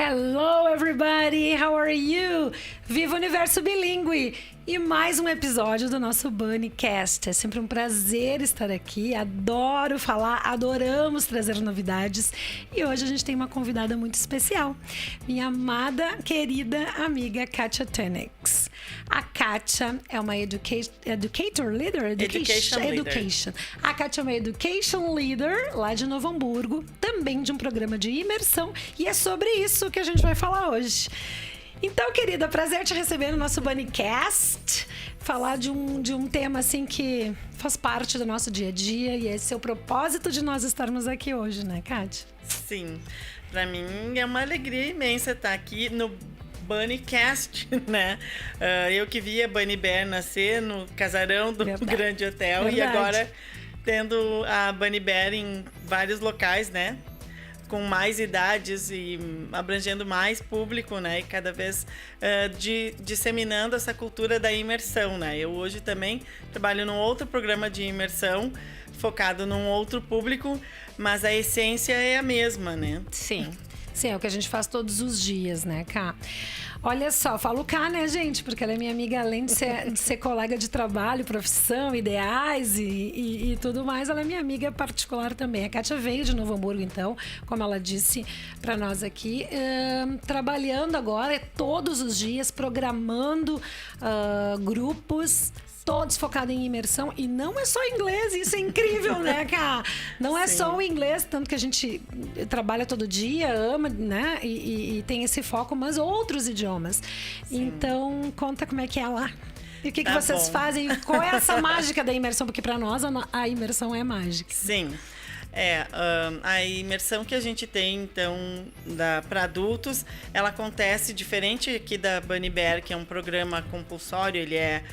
Hello everybody, how are you? Viva o Universo Bilíngue! E mais um episódio do nosso BunnyCast. É sempre um prazer estar aqui, adoro falar, adoramos trazer novidades. E hoje a gente tem uma convidada muito especial, minha amada, querida amiga Kátia Tönnigs. A Kátia é uma educator leader? Education. A Kátia é uma education leader lá de Novo Hamburgo, também de um programa de imersão, e é sobre isso que a gente vai falar hoje. Então, querida, prazer te receber no nosso BunnyCast, falar de um tema assim que faz parte do nosso dia a dia, e esse é o propósito de nós estarmos aqui hoje, né, Kátia? Sim, para mim é uma alegria imensa estar aqui no BunnyCast, né? Eu que vi a Bunny Bear nascer no casarão do Grande Hotel. Verdade. E agora tendo a Bunny Bear em vários locais, né? Com mais idades e abrangendo mais público, né? E cada vez disseminando essa cultura da imersão, né? Eu hoje também trabalho num outro programa de imersão, focado num outro público, mas a essência é a mesma, né? Sim, é o que a gente faz todos os dias, né, Ká? Olha só, falo Ká, né, gente? Porque ela é minha amiga, além de ser colega de trabalho, profissão, ideais e tudo mais, ela é minha amiga particular também. A Kátia veio de Novo Hamburgo, então, como ela disse para nós aqui, trabalhando agora todos os dias, programando grupos, todos focados em imersão, e não é só inglês, isso é incrível, né, Ká? Não é só o inglês, tanto que a gente trabalha todo dia, ama, né, e tem esse foco, mas outros idiomas. Sim. Então, conta como é que é lá. E o que vocês fazem, qual é essa mágica da imersão, porque para nós a imersão é mágica. Sim. A imersão que a gente tem, então, para adultos, ela acontece diferente aqui da Bunny Bear, que é um programa compulsório, ele é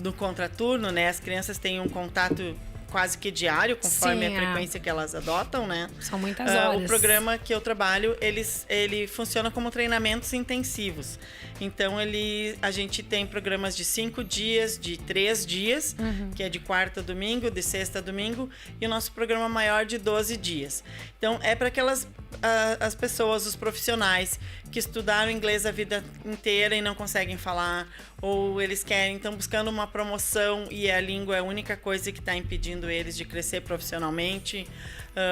no contraturno, né? As crianças têm um contato quase que diário, conforme a frequência que elas adotam, né? São muitas horas. O programa que eu trabalho, ele funciona como treinamentos intensivos. Então, a gente tem programas de 5 dias, de 3 dias, que é de quarta a domingo, de sexta a domingo, e o nosso programa maior de 12 dias. Então, é para aquelas as pessoas, os profissionais que estudaram inglês a vida inteira e não conseguem falar, ou eles estão buscando uma promoção e a língua é a única coisa que está impedindo eles de crescer profissionalmente.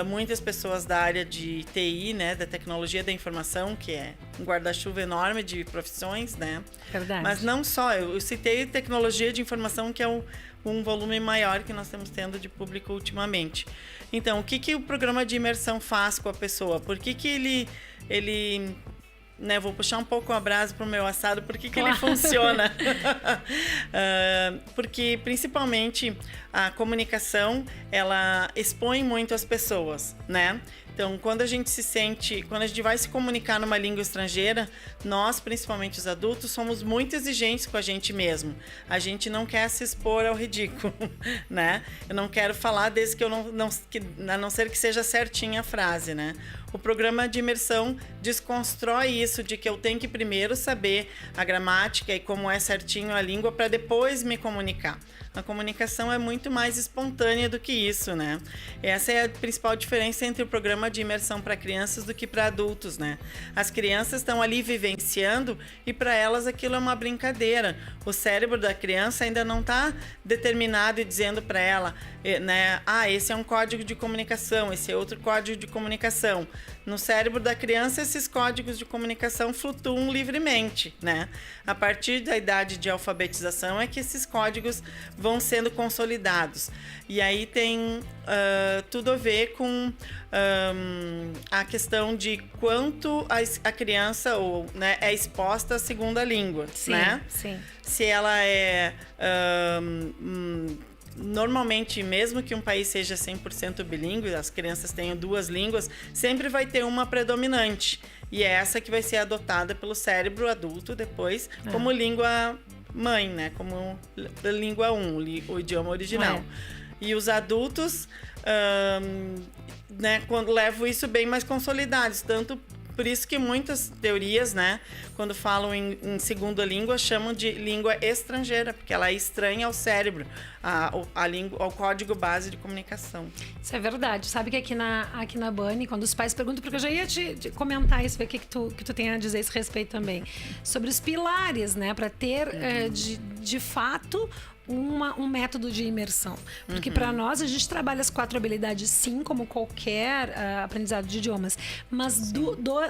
Muitas pessoas da área de TI, né, da tecnologia da informação, que é um guarda-chuva enorme de profissões, né? Verdade. Mas não só, eu citei tecnologia de informação, que é um volume maior que nós estamos tendo de público ultimamente. Então, o que o programa de imersão faz com a pessoa? Por que ele né, vou puxar um pouco a brasa para o meu assado, por que ele funciona? Porque, principalmente, a comunicação, ela expõe muito as pessoas, né? Então, quando a gente vai se comunicar numa língua estrangeira, nós, principalmente os adultos, somos muito exigentes com a gente mesmo. A gente não quer se expor ao ridículo, né? Eu não quero falar desde que a não ser que seja certinha a frase, né? O programa de imersão desconstrói isso de que eu tenho que primeiro saber a gramática e como é certinho a língua para depois me comunicar. A comunicação é muito mais espontânea do que isso, né? Essa é a principal diferença entre o programa de imersão para crianças do que para adultos, né? As crianças estão ali vivenciando e para elas aquilo é uma brincadeira. O cérebro da criança ainda não está determinado e dizendo para ela, né? Esse é um código de comunicação, esse é outro código de comunicação. No cérebro da criança, esses códigos de comunicação flutuam livremente, né? A partir da idade de alfabetização é que esses códigos vão sendo consolidados. E aí tem tudo a ver com a questão de quanto a criança né, é exposta à segunda língua, sim, né? Sim. Se ela é... normalmente, mesmo que um país seja 100% bilíngue, as crianças tenham 2 línguas, sempre vai ter uma predominante. E é essa que vai ser adotada pelo cérebro adulto depois como língua mãe, né? Como língua 1, o idioma original. E os adultos, né, quando levam isso bem mais consolidados, tanto Por isso que muitas teorias, né, quando falam em segunda língua, chamam de língua estrangeira, porque ela é estranha ao cérebro, ao código base de comunicação. Isso é verdade. Sabe que aqui na Bunny, quando os pais perguntam, porque eu já ia te comentar isso, ver o que tu tem a dizer a esse respeito também, sobre os pilares, né, para ter de fato um método de imersão. Porque para nós, a gente trabalha as 4 habilidades sim, como qualquer aprendizado de idiomas. Mas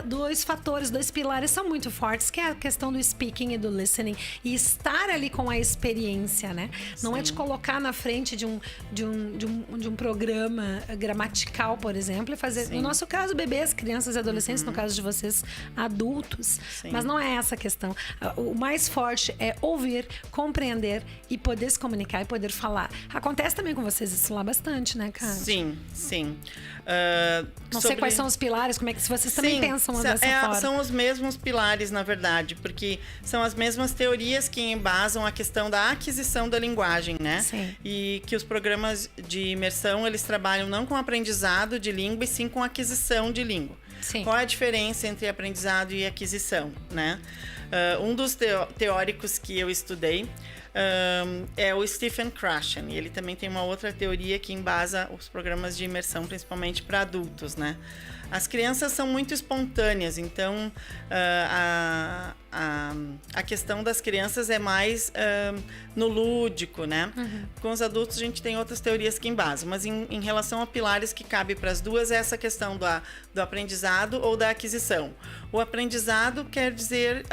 dois fatores, 2 pilares são muito fortes, que é a questão do speaking e do listening. E estar ali com a experiência, né? Não é te colocar na frente de um programa gramatical, por exemplo, e fazer... No nosso caso, bebês, crianças e adolescentes, no caso de vocês, adultos. Sim. Mas não é essa a questão. O mais forte é ouvir, compreender e poder se comunicar e poder falar. Acontece também com vocês isso lá bastante, né, Kátia? Sim, sim. Não sei quais são os pilares, como é que vocês também pensam dessa forma? São os mesmos pilares, na verdade, porque são as mesmas teorias que embasam a questão da aquisição da linguagem, né? Sim. E que os programas de imersão, eles trabalham não com aprendizado de língua, e sim com aquisição de língua. Sim. Qual é a diferença entre aprendizado e aquisição, né? Um dos teóricos que eu estudei é o Stephen Krashen, e ele também tem uma outra teoria que embasa os programas de imersão, principalmente para adultos, né? As crianças são muito espontâneas, então a questão das crianças é mais no lúdico, né? Com os adultos a gente tem outras teorias que embasam, mas em relação a pilares que cabe para as duas é essa questão do aprendizado ou da aquisição. O aprendizado quer dizer,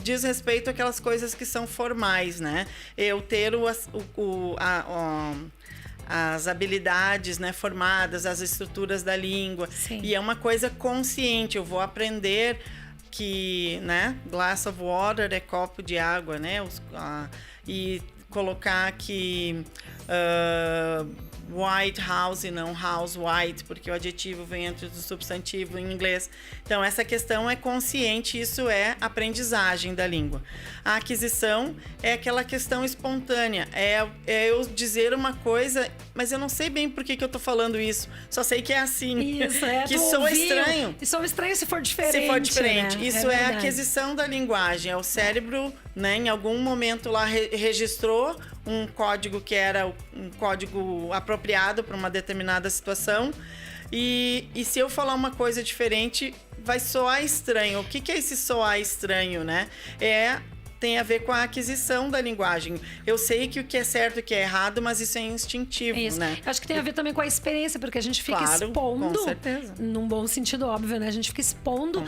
diz respeito àquelas coisas que são formais, né? Eu ter as habilidades, né, formadas, as estruturas da língua. Sim. E é uma coisa consciente. Eu vou aprender que, né, glass of water é copo de água, né? E colocar que white house e não house white, porque o adjetivo vem antes do substantivo em inglês. Então, essa questão é consciente, isso é aprendizagem da língua. A aquisição é aquela questão espontânea, é eu dizer uma coisa, mas eu não sei bem por que eu tô falando isso, só sei que é assim. Isso, que soa estranho. E soa estranho se for diferente. Se for diferente. Né? Isso é a aquisição da linguagem, é o cérebro, né, em algum momento lá registrou um código que era um código apropriado para uma determinada situação. E se eu falar uma coisa diferente, vai soar estranho. O que é esse soar estranho, né? Tem a ver com a aquisição da linguagem. Eu sei que o que é certo e o que é errado, mas isso é instintivo, isso, né? Acho que tem a ver também com a experiência, porque a gente fica expondo, com certeza. Num bom sentido, óbvio, né? A gente fica expondo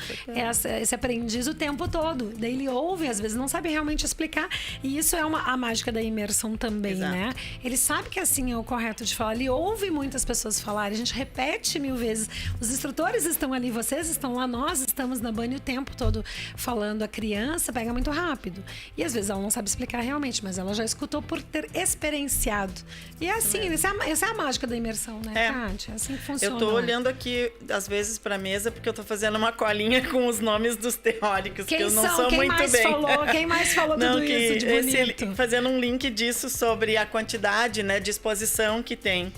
esse aprendiz o tempo todo. Daí ele ouve, às vezes não sabe realmente explicar. E isso é a mágica da imersão também, Exato. né? Ele sabe que assim é o correto de falar. Ele ouve muitas pessoas falarem. A gente repete 1000 vezes. Os instrutores estão ali, vocês estão lá, nós estamos na Bunny o tempo todo falando. A criança pega muito rápido. E às vezes ela não sabe explicar realmente, mas ela já escutou por ter experienciado. E é assim, essa é a mágica da imersão, né, Kátia? É assim que funciona. Eu tô olhando aqui, às vezes, pra mesa, porque eu tô fazendo uma colinha com os nomes dos teóricos, que eu não sou muito bem. Quem mais falou tudo isso de bonito? Fazendo um link disso sobre a quantidade, né, de exposição que tem.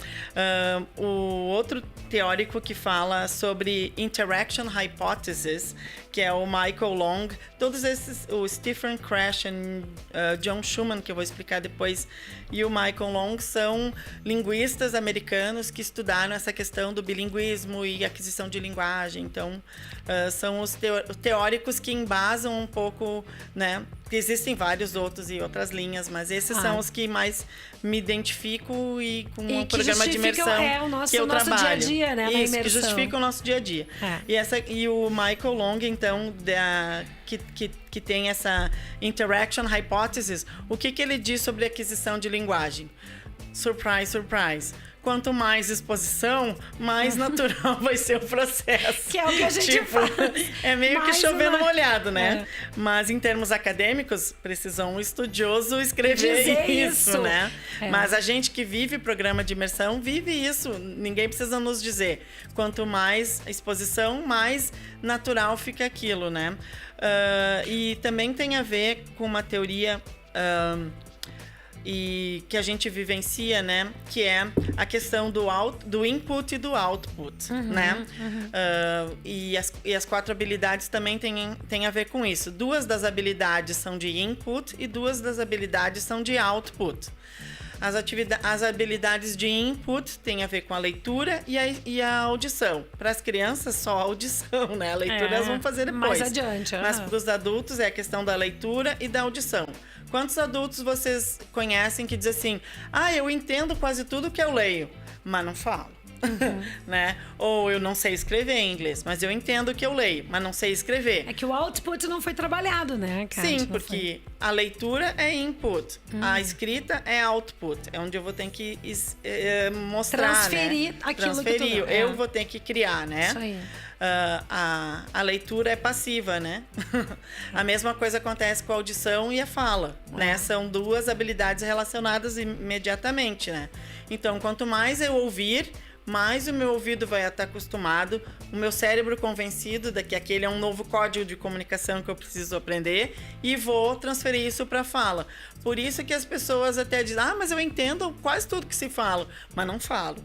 O outro teórico que fala sobre Interaction Hypothesis, que é o Michael Long, todos esses, o Stephen Krashen, John Schumann, que eu vou explicar depois, e o Michael Long são linguistas americanos que estudaram essa questão do bilinguismo e aquisição de linguagem. Então, são os teóricos que embasam um pouco, né? Existem vários outros e outras linhas, mas esses são os que mais me identifico e com um programa de imersão que eu trabalho. Dia a dia, né? Isso, que justifica o nosso dia a dia. E o Michael Long, então, que tem essa Interaction Hypothesis, o que ele diz sobre aquisição de linguagem? Surprise, surprise. Quanto mais exposição, mais natural vai ser o processo. Que é o que a gente faz. É meio que chovendo molhado, né? Mas em termos acadêmicos, precisa um estudioso escrever isso, né? Mas a gente que vive programa de imersão, vive isso. Ninguém precisa nos dizer. Quanto mais exposição, mais natural fica aquilo, né? E também tem a ver com uma teoria e que a gente vivencia, né? Que é a questão do input e do output, né? E as 4 habilidades também têm a ver com isso. 2 das habilidades são de input e 2 das habilidades são de output. As habilidades de input têm a ver com a leitura e a audição. Para as crianças, só a audição, né? A leitura elas vão fazer depois. Mais adiante. Mas para os adultos é a questão da leitura e da audição. Quantos adultos vocês conhecem que dizem assim: eu entendo quase tudo que eu leio, mas não falo? Né? Ou eu não sei escrever em inglês, mas eu entendo o que eu leio, mas não sei escrever. É que o output não foi trabalhado, né, Kátia? Sim, porque a leitura é input, a escrita é output. É onde eu vou ter que mostrar, transferir, né? Aquilo que eu vou ter que criar, né? Isso aí. A leitura é passiva, né? A mesma coisa acontece com a audição e a fala, né? São 2 habilidades relacionadas imediatamente, né? Então, quanto mais eu ouvir, mais o meu ouvido vai estar acostumado, o meu cérebro convencido de que aquele é um novo código de comunicação que eu preciso aprender e vou transferir isso para a fala. Por isso que as pessoas até dizem: mas eu entendo quase tudo que se fala, mas não falo.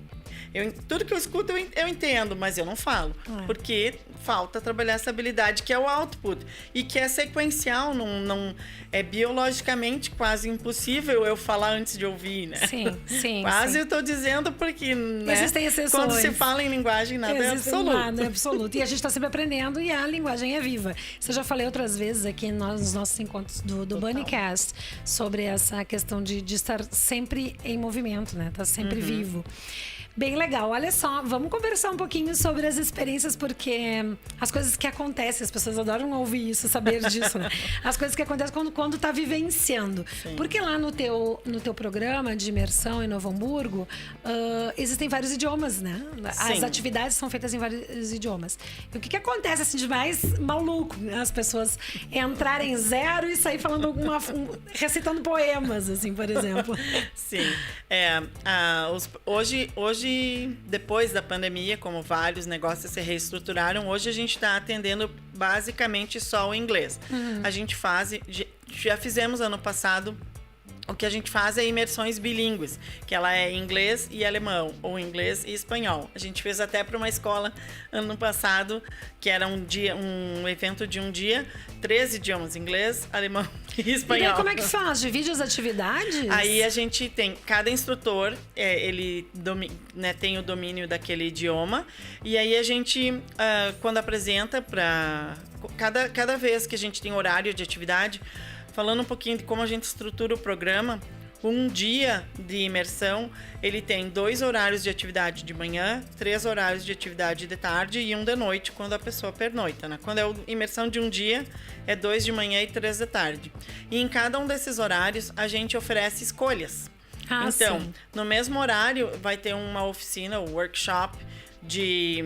Tudo que eu escuto eu entendo, mas eu não falo. Porque falta trabalhar essa habilidade que é o output. E que é sequencial, não é biologicamente quase impossível eu falar antes de ouvir, né? Sim. Quase eu estou dizendo porque, né? Existem exceções. Quando se fala em linguagem, nada é absoluto. Nada é absoluto. E a gente está sempre aprendendo e a linguagem é viva. Isso eu já falei outras vezes aqui nos nossos encontros do BunnyCast sobre essa questão de estar sempre em movimento, né? Estar sempre vivo. Bem legal. Olha só, vamos conversar um pouquinho sobre as experiências, porque as coisas que acontecem, as pessoas adoram ouvir isso, saber disso, né? As coisas que acontecem quando tá vivenciando. Sim. Porque lá no teu programa de imersão em Novo Hamburgo, existem vários idiomas, né? As Sim. atividades são feitas em vários idiomas. E o que acontece, assim, de mais maluco? As pessoas entrarem zero e sair falando recitando poemas, assim, por exemplo. Sim. Hoje, depois da pandemia, como vários negócios se reestruturaram, hoje a gente está atendendo basicamente só o inglês. A gente já fizemos ano passado, o que a gente faz é imersões bilíngues, que ela é inglês e alemão, ou inglês e espanhol. A gente fez até para uma escola ano passado, que era um evento de um dia, 3 idiomas, inglês, alemão e espanhol. E aí, como é que faz? Divide as atividades? Aí a gente tem, cada instrutor, ele tem o domínio daquele idioma, e aí a gente, quando apresenta para cada vez que a gente tem horário de atividade, falando um pouquinho de como a gente estrutura o programa, um dia de imersão, ele tem 2 horários de atividade de manhã, 3 horários de atividade de tarde e 1 de noite, quando a pessoa pernoita, né? Quando é imersão de um dia, é 2 de manhã e 3 da tarde. E em cada um desses horários, a gente oferece escolhas. Então, sim. No mesmo horário, vai ter uma oficina, um workshop de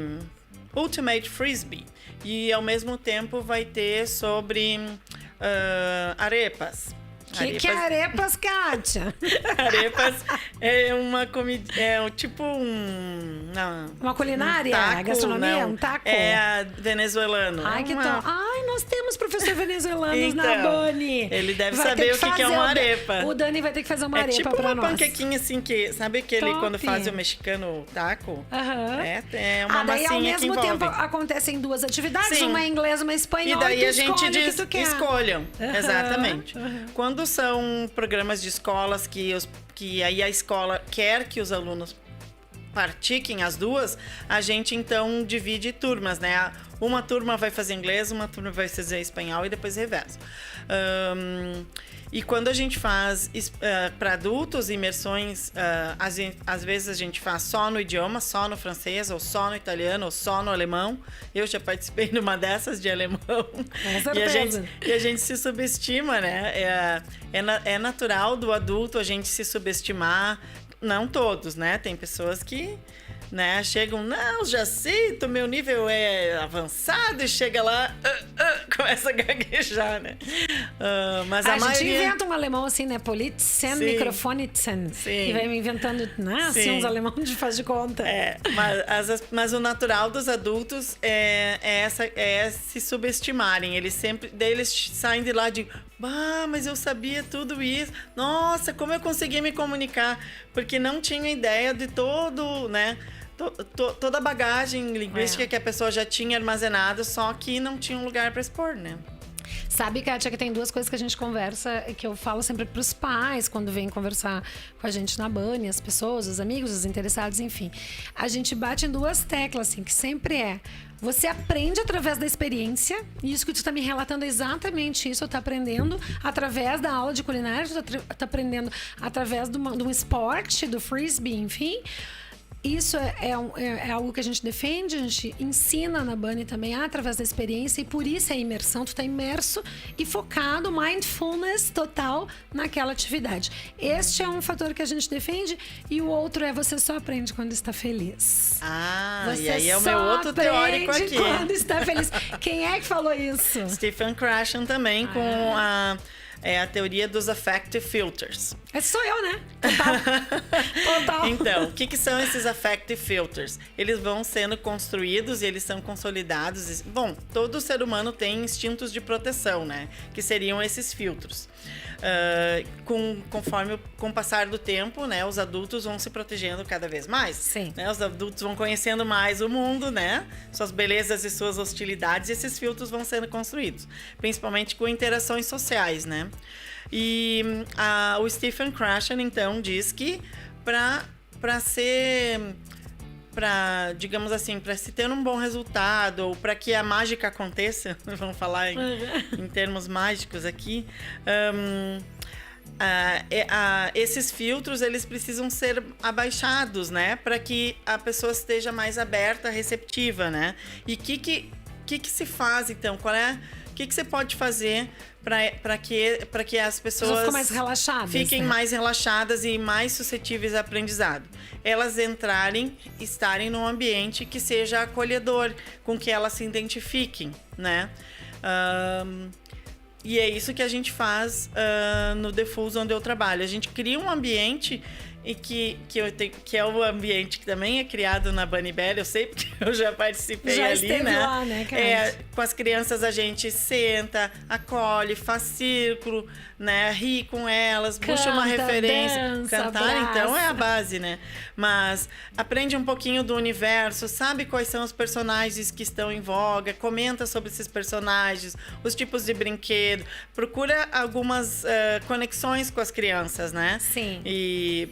Ultimate Frisbee. E, ao mesmo tempo, vai ter sobre arepas. Que é arepas, Kátia? Arepas é uma comida, tipo uma culinária? Taco, gastronomia? Não. Um taco? É venezuelano. Ai, que tal? Ai, nós temos professor venezuelanos na Bunny. Ele deve saber o que é uma arepa. O Dani vai ter que fazer uma arepa tipo pra uma nós. panquequinha assim, que sabe aquele quando faz o mexicano taco? É uma daí massinha ao mesmo que tempo envolve. acontecem 2 atividades, Sim. uma em inglês, uma em espanhol. E daí a tu gente diz, o que tu quer. escolham. Exatamente. Quando são programas de escolas que aí a escola quer que os alunos pratiquem as 2, a gente então divide turmas, né? Uma turma vai fazer inglês, uma turma vai fazer espanhol e depois reveza. E quando a gente faz para adultos imersões, às vezes a gente faz só no idioma, só no francês, ou só no italiano, ou só no alemão. Eu já participei de uma dessas de alemão. Com certeza. E a gente se subestima, né? É natural do adulto a gente se subestimar. Não todos, né? Tem pessoas que, né, chegam, não, já sei, o meu nível é avançado, e chega lá, começa a gaguejar, né? Mas a a gente maioria... inventa um alemão assim, né? Politzen, Sim. Microfonitzen. Sim. E vai inventando, né? Assim, Sim. uns alemão de faz de conta. Mas o natural dos adultos é se subestimarem. Daí eles saem de lá de... mas eu sabia tudo isso. Nossa, como eu consegui me comunicar? Porque não tinha ideia de todo, né? Toda a bagagem linguística que a pessoa já tinha armazenado, só que não tinha um lugar para expor, né? Sabe, Kátia, que tem duas coisas que a gente conversa, que eu falo sempre pros pais, quando vêm conversar com a gente na Bunny, as pessoas, os amigos, os interessados, enfim. A gente bate em duas teclas, assim, que sempre você aprende através da experiência, e isso que tu tá me relatando é exatamente isso. Tu tá aprendendo através da aula de culinária, tu tá aprendendo através de um esporte, do frisbee, enfim. Isso é algo que a gente defende, a gente ensina na Bunny também através da experiência, e por isso é imersão. Tu tá imerso e focado, mindfulness total naquela atividade. Este é um fator que a gente defende, e o outro é você só aprende quando está feliz. Você e aí é o meu outro teórico aqui. Quando está feliz. Quem é que falou isso? Stephen Krashen também, com a teoria dos affective filters. Esse sou eu, né? Total. Então, o que são esses affective filters? Eles vão sendo construídos e eles são consolidados. Bom, todo ser humano tem instintos de proteção, né? Que seriam esses filtros. Conforme com o passar do tempo, né? Os adultos vão se protegendo cada vez mais. Sim. Né? Os adultos vão conhecendo mais o mundo, né? Suas belezas e suas hostilidades. E esses filtros vão sendo construídos. Principalmente com interações sociais, né? E o Stephen Krashen, então, diz que digamos assim, para se ter um bom resultado, ou para que a mágica aconteça, vamos falar em termos mágicos aqui, esses filtros, eles precisam ser abaixados, né? Para que a pessoa esteja mais aberta, receptiva, né? E o que se faz, então? O que você pode fazer para que as pessoas fiquem mais relaxadas, fiquem mais relaxadas e mais suscetíveis a aprendizado? Elas estarem num ambiente que seja acolhedor, com que elas se identifiquem, né? E é isso que a gente faz no The Fools, onde eu trabalho. A gente cria um ambiente e que é o ambiente que também é criado na Bunny Bear, eu sei porque eu já participei já ali, esteve né? Lá, né, Kátia? Com as crianças a gente senta, acolhe, faz círculo, né? Ri com elas, puxa uma referência. Dança, Cantar, abraça. então, é a base, né? Mas aprende um pouquinho do universo, sabe quais são os personagens que estão em voga, comenta sobre esses personagens, os tipos de brinquedo, procura algumas conexões com as crianças, né? Sim. E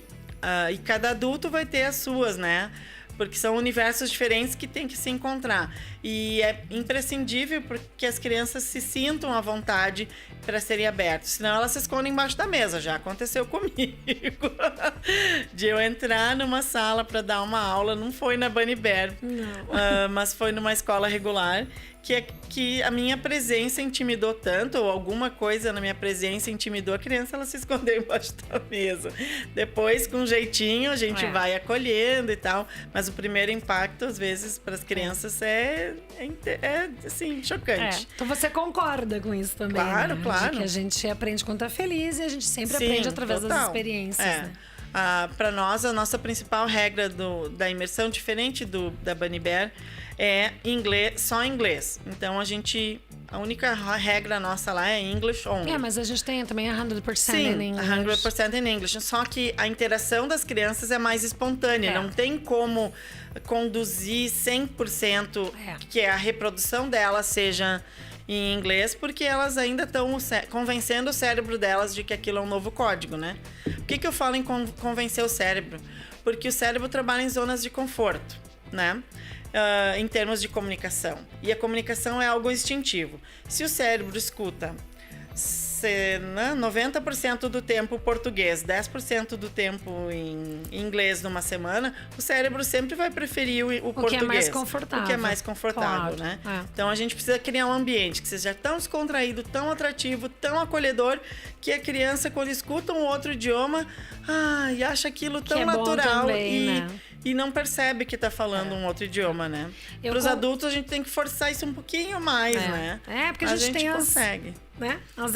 cada adulto vai ter as suas, né? Porque são universos diferentes que tem que se encontrar. E é imprescindível que as crianças se sintam à vontade para serem abertas. Senão elas se escondem embaixo da mesa. Já aconteceu comigo. De eu entrar numa sala para dar uma aula. Não foi na Bunny Bear. Mas foi numa escola regular. Que a minha presença intimidou tanto, ou alguma coisa na minha presença intimidou a criança, ela se escondeu embaixo da mesa. Depois, com jeitinho, a gente vai acolhendo e tal. Mas o primeiro impacto, às vezes, para as crianças é assim, chocante. Então você concorda com isso também, Claro, né? claro. De que a gente aprende quando tá feliz e a gente sempre aprende através das experiências, né? Para nós, a nossa principal regra da imersão, diferente da Bunny Bear, é só inglês. Então, a única regra nossa lá é English only. Mas a gente tem também 100% Sim, em English. 100% in English. Só que a interação das crianças é mais espontânea. Não tem como conduzir 100% que a reprodução delas seja em inglês, porque elas ainda estão convencendo o cérebro delas de que aquilo é um novo código, né? Por que eu falo em convencer o cérebro? Porque o cérebro trabalha em zonas de conforto, né? Em termos de comunicação. E a comunicação é algo instintivo. Se o cérebro escuta 90% do tempo português, 10% do tempo em inglês numa semana, o cérebro sempre vai preferir o português. Que é mais confortável. O que é mais confortável, né? Então, a gente precisa criar um ambiente que seja tão descontraído, tão atrativo, tão acolhedor, que a criança, quando escuta um outro idioma, e acha aquilo tão natural também, e não percebe que está falando um outro idioma, né? Para os adultos, a gente tem que forçar isso um pouquinho mais, né? Porque a gente tem consegue. né? As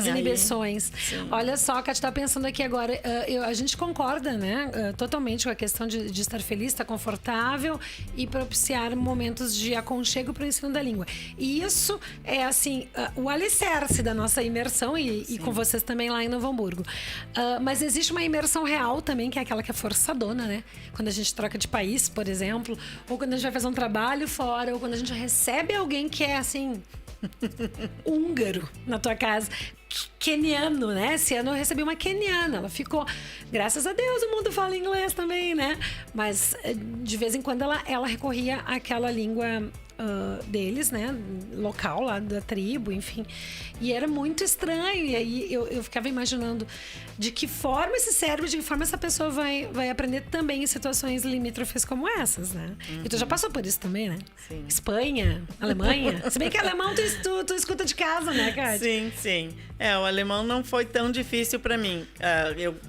Sim, inibições. Sim. Olha só, Kátia, tá pensando aqui agora, a gente concorda, né? Totalmente com a questão de estar feliz, estar confortável e propiciar momentos de aconchego para o ensino da língua. E isso é, assim, o alicerce da nossa imersão e com vocês também lá em Novo Hamburgo. Mas existe uma imersão real também, que é aquela que é forçadona, né? Quando a gente troca de país, por exemplo, ou quando a gente vai fazer um trabalho fora, ou quando a gente recebe alguém que é, assim, húngaro na tua casa, queniano, né? Esse ano eu recebi uma queniana, ela ficou, graças a Deus, o mundo fala inglês também, né? Mas de vez em quando ela recorria àquela língua deles, né? Local lá da tribo, enfim. E era muito estranho. E aí eu ficava imaginando de que forma esse cérebro, de que forma essa pessoa vai aprender também em situações limítrofes como essas, né? E tu já passou por isso também, né? Sim. Espanha, Alemanha. Se bem que alemão tu escuta de casa, né, Kátia? Sim, sim. O alemão não foi tão difícil para mim.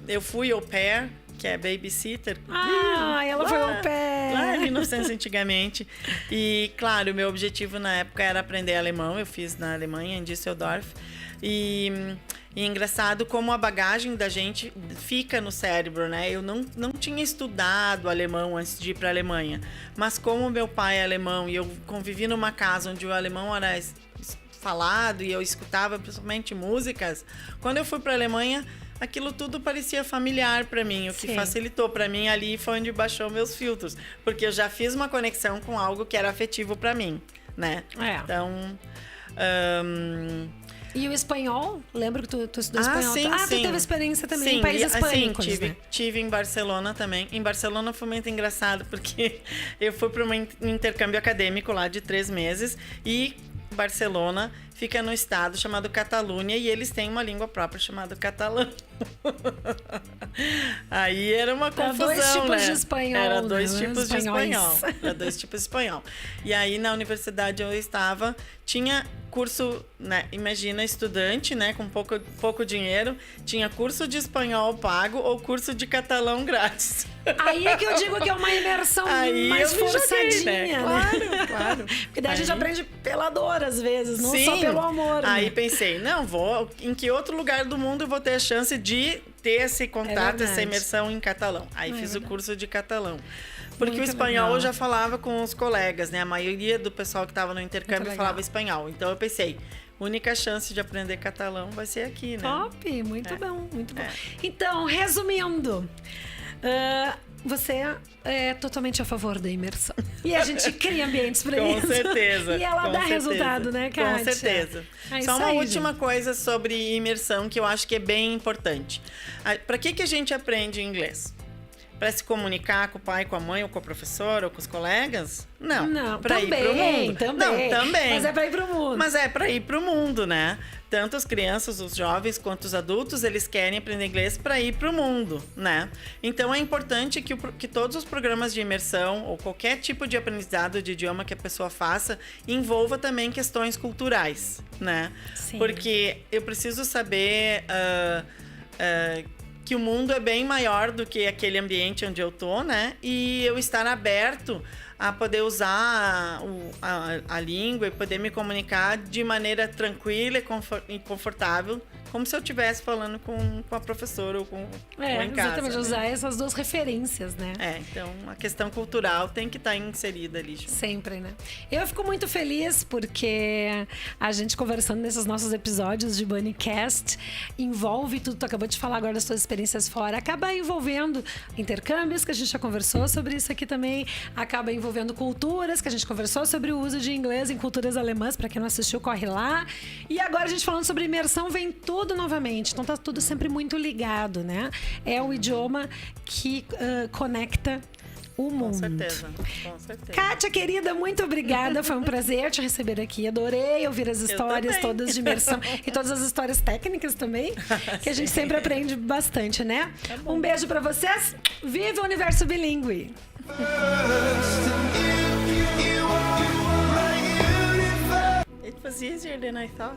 Eu fui au pair, que é babysitter. Ela foi au pair. Lá em 1900 antigamente. E, claro, o meu objetivo na época era aprender alemão. Eu fiz na Alemanha, em Düsseldorf. E é engraçado como a bagagem da gente fica no cérebro, né? Eu não tinha estudado alemão antes de ir para a Alemanha. Mas como meu pai é alemão e eu convivi numa casa onde o alemão era falado e eu escutava principalmente músicas, quando eu fui para a Alemanha, aquilo tudo parecia familiar para mim. O que facilitou para mim ali foi onde baixou meus filtros, porque eu já fiz uma conexão com algo que era afetivo para mim, né? Então, e o espanhol? Lembro que tu estudou espanhol. Sim, tu teve experiência também em países hispânicos, né? Tive em Barcelona também. Em Barcelona foi muito engraçado, porque eu fui para um intercâmbio acadêmico lá de 3 meses e Barcelona fica no estado chamado Catalunha e eles têm uma língua própria chamada catalão. Aí era uma confusão, dois tipos, né? de espanhol. Era dois né? tipos de espanhol. Era 2 tipos de espanhol. E aí na universidade onde eu estava, tinha curso, né? Imagina, estudante, né? Com pouco dinheiro, tinha curso de espanhol pago ou curso de catalão grátis. Aí é que eu digo que é uma imersão aí mais forçadinha, joguei, né? Claro. Porque daí a gente aprende pela dor, às vezes, não só pelo amor. Aí né? pensei, em que outro lugar do mundo eu vou ter a chance de ter esse contato, essa imersão em catalão? Aí fiz o curso de catalão. Porque Muito o espanhol legal. eu já falava com os colegas, né? A maioria do pessoal que estava no intercâmbio falava espanhol. Então eu pensei, única chance de aprender catalão vai ser aqui, né? Top, muito bom, muito bom. Então, resumindo, você é totalmente a favor da imersão. E a gente cria ambientes para isso. Com certeza. E ela dá resultado, né, Kátia? Com certeza. Só uma última coisa sobre imersão que eu acho que é bem importante. Para que a gente aprende inglês? Para se comunicar com o pai, com a mãe, ou com a professora, ou com os colegas? Não. Para ir para o mundo. Também. Não, também. Mas é para ir para o mundo. Mas é para ir para o mundo, né? Tanto as crianças, os jovens, quanto os adultos, eles querem aprender inglês para ir para o mundo, né? Então, é importante que todos os programas de imersão ou qualquer tipo de aprendizado de idioma que a pessoa faça envolva também questões culturais, né? Sim. Porque eu preciso saber que o mundo é bem maior do que aquele ambiente onde eu tô, né? E eu estar aberto a poder usar a língua e poder me comunicar de maneira tranquila e confortável, como se eu estivesse falando com a professora ou com em casa. Exatamente, usar essas 2 referências, né? Então a questão cultural tem que estar inserida ali. Junto. Sempre, né? Eu fico muito feliz porque a gente conversando nesses nossos episódios de BunnyCast envolve tudo, tu acabou de falar agora das tuas experiências fora, acaba envolvendo intercâmbios, que a gente já conversou sobre isso aqui também, acaba envolvendo culturas, que a gente conversou sobre o uso de inglês em culturas alemãs, para quem não assistiu, corre lá. E agora a gente falando sobre imersão, vem tudo novamente, então tá tudo sempre muito ligado, né? É o idioma que conecta o mundo. Com certeza. Kátia, querida, muito obrigada. Foi um prazer te receber aqui. Adorei ouvir as histórias todas de imersão e todas as histórias técnicas também, que a gente sempre aprende bastante, né? Um beijo pra vocês. Viva o Universo Bilíngue! It was easier than I thought.